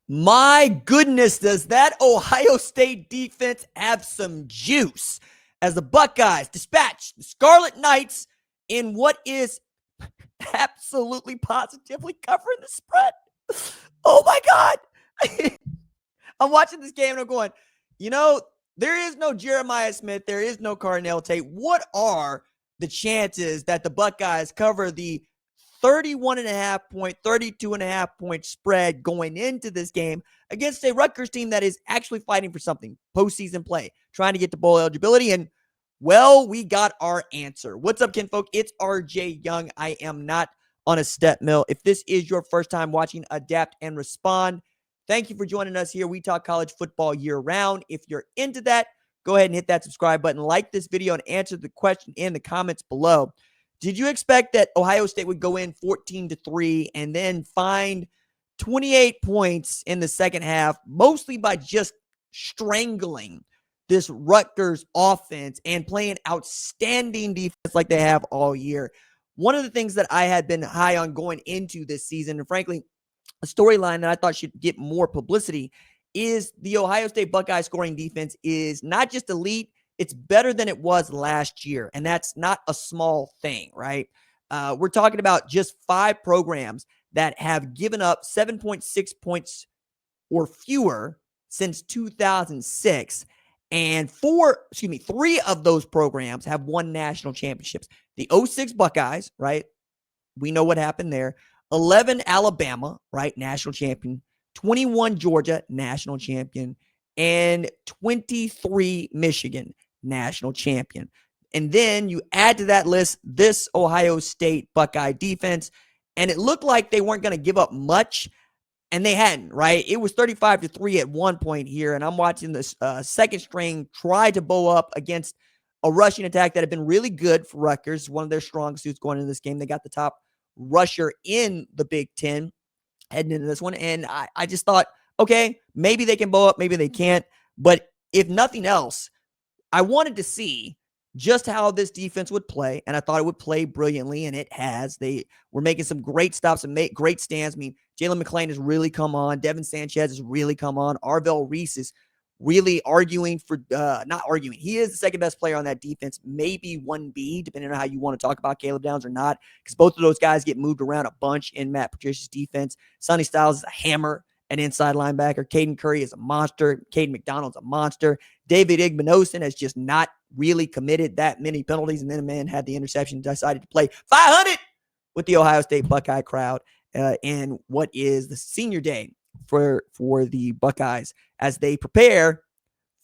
My goodness, does that Ohio State defense have some juice as the Buckeyes dispatch the Scarlet Knights in what is absolutely positively covering the spread? Oh my God. I'm watching this game and I'm going, you know, there is no Jeremiah Smith. There is no Carnell Tate. What are the chances that the Buckeyes cover the 31.5 point, 32.5 point spread going into this game against a Rutgers team that is actually fighting for something, postseason play, trying to get to bowl eligibility? And, well, we got our answer. What's up, kinfolk? It's RJ Young. I am not on a step mill. If this is your first time watching Adapt and Respond, thank you for joining us here. We talk college football year-round. If you're into that, go ahead and hit that subscribe button, like this video, and answer the question in the comments below. Did you expect that Ohio State would go in 14-3 and then find 28 points in the second half, mostly by just strangling this Rutgers offense and playing outstanding defense like they have all year? One of the things that I had been high on going into this season, and frankly, a storyline that I thought should get more publicity, is the Ohio State Buckeye scoring defense is not just elite, it's better than it was last year. And that's not a small thing, right? We're talking about just 5 programs that have given up 7.6 points or fewer since 2006. And 3 of those programs have won national championships. The 06 Buckeyes, right? We know what happened there. 11 Alabama, right? National champion. 21 Georgia, national champion. And 23 Michigan, national champion. And then you add to that list this Ohio State Buckeye defense, and it looked like they weren't going to give up much, and they hadn't, right? It was 35-3 at one point here, and I'm watching this second string try to bow up against a rushing attack that had been really good for Rutgers, one of their strong suits going into this game. They got the top rusher in the Big Ten heading into this one, and I just thought, okay, maybe they can bow up, maybe they can't, but if nothing else, I wanted to see just how this defense would play, and I thought it would play brilliantly, and it has. They were making some great stops and make great stands. I mean, Jalen McClain has really come on. Devin Sanchez has really come on. Arvell Reese is really arguing for not arguing. He is the second best player on that defense, maybe 1B, depending on how you want to talk about Caleb Downs or not, because both of those guys get moved around a bunch in Matt Patricia's defense. Sonny Styles is a hammer at inside linebacker. Caden Curry is a monster. Caden McDonald's a monster. David Igbinosin has just not really committed that many penalties, and then a man had the interception, decided to play 500 with the Ohio State Buckeye crowd in what is the senior day for the Buckeyes as they prepare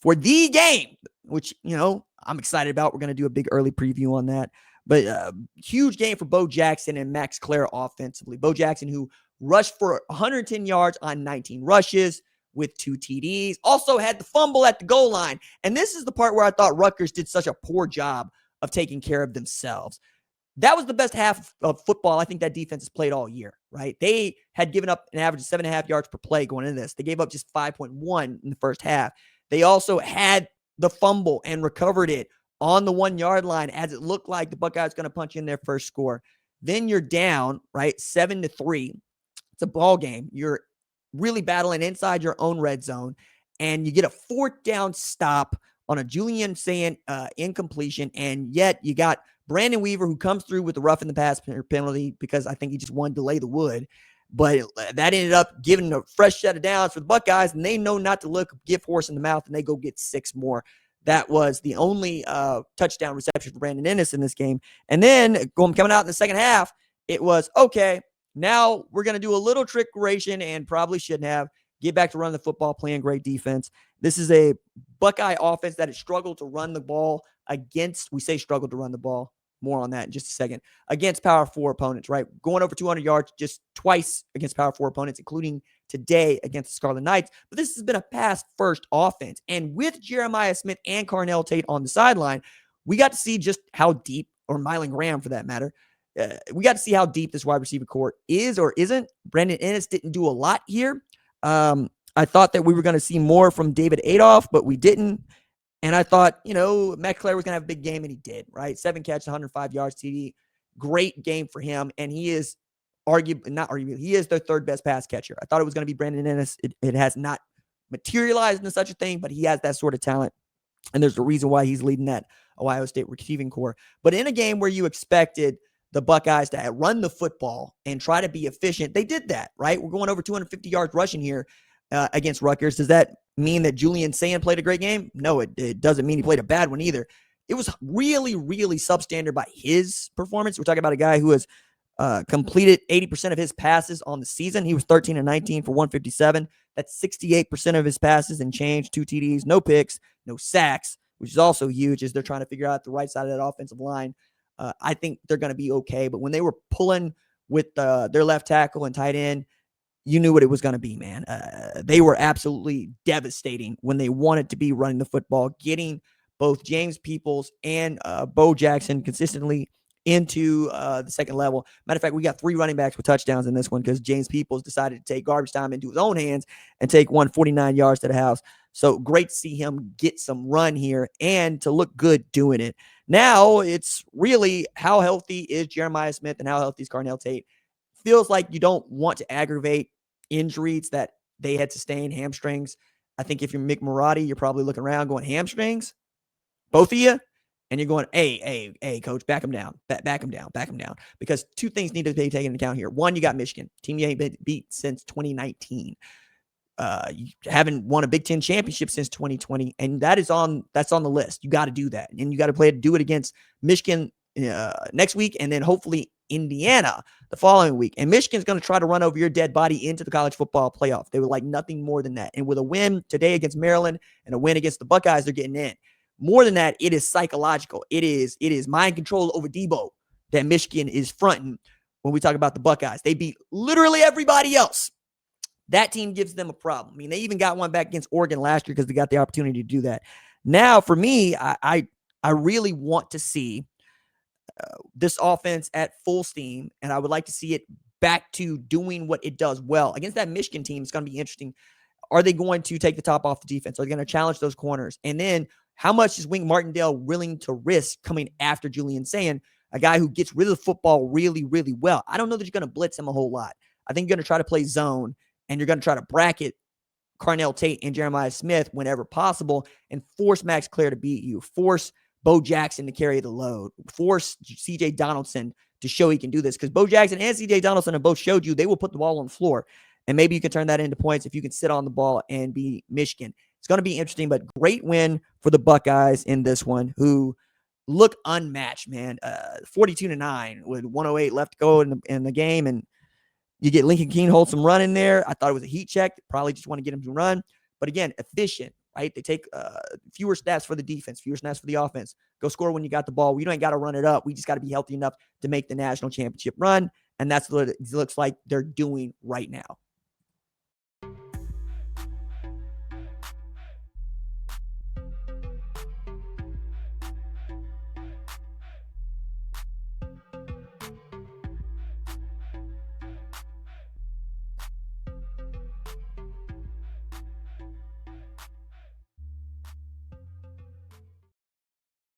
for the game, which, you know, I'm excited about. We're going to do a big early preview on that. But huge game for Bo Jackson and Max Klare offensively. Bo Jackson, who rushed for 110 yards on 19 rushes with 2 TDs, also had the fumble at the goal line. And this is the part where I thought Rutgers did such a poor job of taking care of themselves. That was the best half of football I think that defense has played all year, right? They had given up an average of 7.5 yards per play going into this. They gave up just 5.1 in the first half. They also had the fumble and recovered it on the 1 yard line as it looked like the Buckeyes going to punch in their first score. Then you're down, right, 7-3. It's a ball game. You're really battling inside your own red zone, and you get a 4th down stop on a Julian Sand incompletion, and yet you got Brandon Weaver, who comes through with the rough in the pass penalty because I think he just wanted to delay the wood. But that ended up giving a fresh set of downs for the Buckeyes, and they know not to look gift horse in the mouth, and they go get 6 more. That was the only touchdown reception for Brandon Ennis in this game. And then coming out in the second half, it was, okay, now we're going to do a little trickeration and probably shouldn't have. Get back to running the football, playing great defense. This is a Buckeye offense that has struggled to run the ball against, we say struggled to run the ball, more on that in just a second, against Power 4 opponents, right? Going over 200 yards just twice against Power 4 opponents, including today against the Scarlet Knights. But this has been a pass-first offense. And with Jeremiah Smith and Carnell Tate on the sideline, we got to see just how deep, or Mylan Graham for that matter, we got to see how deep this wide receiver core is or isn't. Brandon Ennis didn't do a lot here. I thought that we were going to see more from David Adolph, but we didn't. And I thought, you know, Matt Klare was going to have a big game, and he did, right? 7 catches, 105 yards TD. Great game for him. And he is arguably, he is their third best pass catcher. I thought it was going to be Brandon Ennis. It has not materialized into such a thing, but he has that sort of talent. And there's a reason why he's leading that Ohio State receiving corps. But in a game where you expected the Buckeyes to run the football and try to be efficient, they did that, right? We're going over 250 yards rushing here against Rutgers. Does that mean that Julian Sayin played a great game? No, it doesn't mean he played a bad one either. It was really, really substandard by his performance. We're talking about a guy who has completed 80% of his passes on the season. He was 13 and 19 for 157. That's 68% of his passes and change, 2 TDs, no picks, no sacks, which is also huge as they're trying to figure out the right side of that offensive line. I think they're going to be okay. But when they were pulling with their left tackle and tight end, you knew what it was going to be, man. They were absolutely devastating when they wanted to be running the football, getting both James Peoples and Bo Jackson consistently into the second level. Matter of fact, we got 3 running backs with touchdowns in this one because James Peoples decided to take garbage time into his own hands and take 149 yards to the house. So great to see him get some run here and to look good doing it. Now it's really how healthy is Jeremiah Smith and how healthy is Carnell Tate. Feels like you don't want to aggravate injuries that they had sustained, hamstrings. I think if you're Mick Marotti, you're probably looking around going, hamstrings? Both of you? And you're going, hey, coach, back him down. Back him down. Because 2 things need to be taken into account here. One, you got Michigan. Team you ain't been beat since 2019. You haven't won a Big Ten championship since 2020, and that's on the list. You got to do that, and you got to do it against Michigan next week, and then hopefully Indiana the following week. And Michigan's going to try to run over your dead body into the college football playoff. They would like nothing more than that. And with a win today against Maryland and a win against the Buckeyes, they're getting in. More than that, it is psychological. It is mind control over Debo that Michigan is fronting when we talk about the Buckeyes. They beat literally everybody else. That team gives them a problem. I mean, they even got one back against Oregon last year because they got the opportunity to do that. Now, for me, I really want to see this offense at full steam, and I would like to see it back to doing what it does well. Against that Michigan team, it's going to be interesting. Are they going to take the top off the defense? Are they going to challenge those corners? And then how much is Wink Martindale willing to risk coming after Julian Sayin, a guy who gets rid of the football really, really well? I don't know that you're going to blitz him a whole lot. I think you're going to try to play zone, and you're going to try to bracket Carnell Tate and Jeremiah Smith whenever possible and force Max Klare to beat you. Force Bo Jackson to carry the load. Force C.J. Donaldson to show he can do this because Bo Jackson and C.J. Donaldson have both showed you they will put the ball on the floor. And maybe you can turn that into points if you can sit on the ball and be Michigan. It's going to be interesting, but great win for the Buckeyes in this one, who look unmatched, man. 42-9 with 108 left to go in the game, and you get Lincoln Keene hold some run in there. I thought it was a heat check. Probably just want to get him to run. But again, efficient, right? They take fewer snaps for the defense, fewer snaps for the offense. Go score when you got the ball. We don't got to run it up. We just got to be healthy enough to make the national championship run. And that's what it looks like they're doing right now.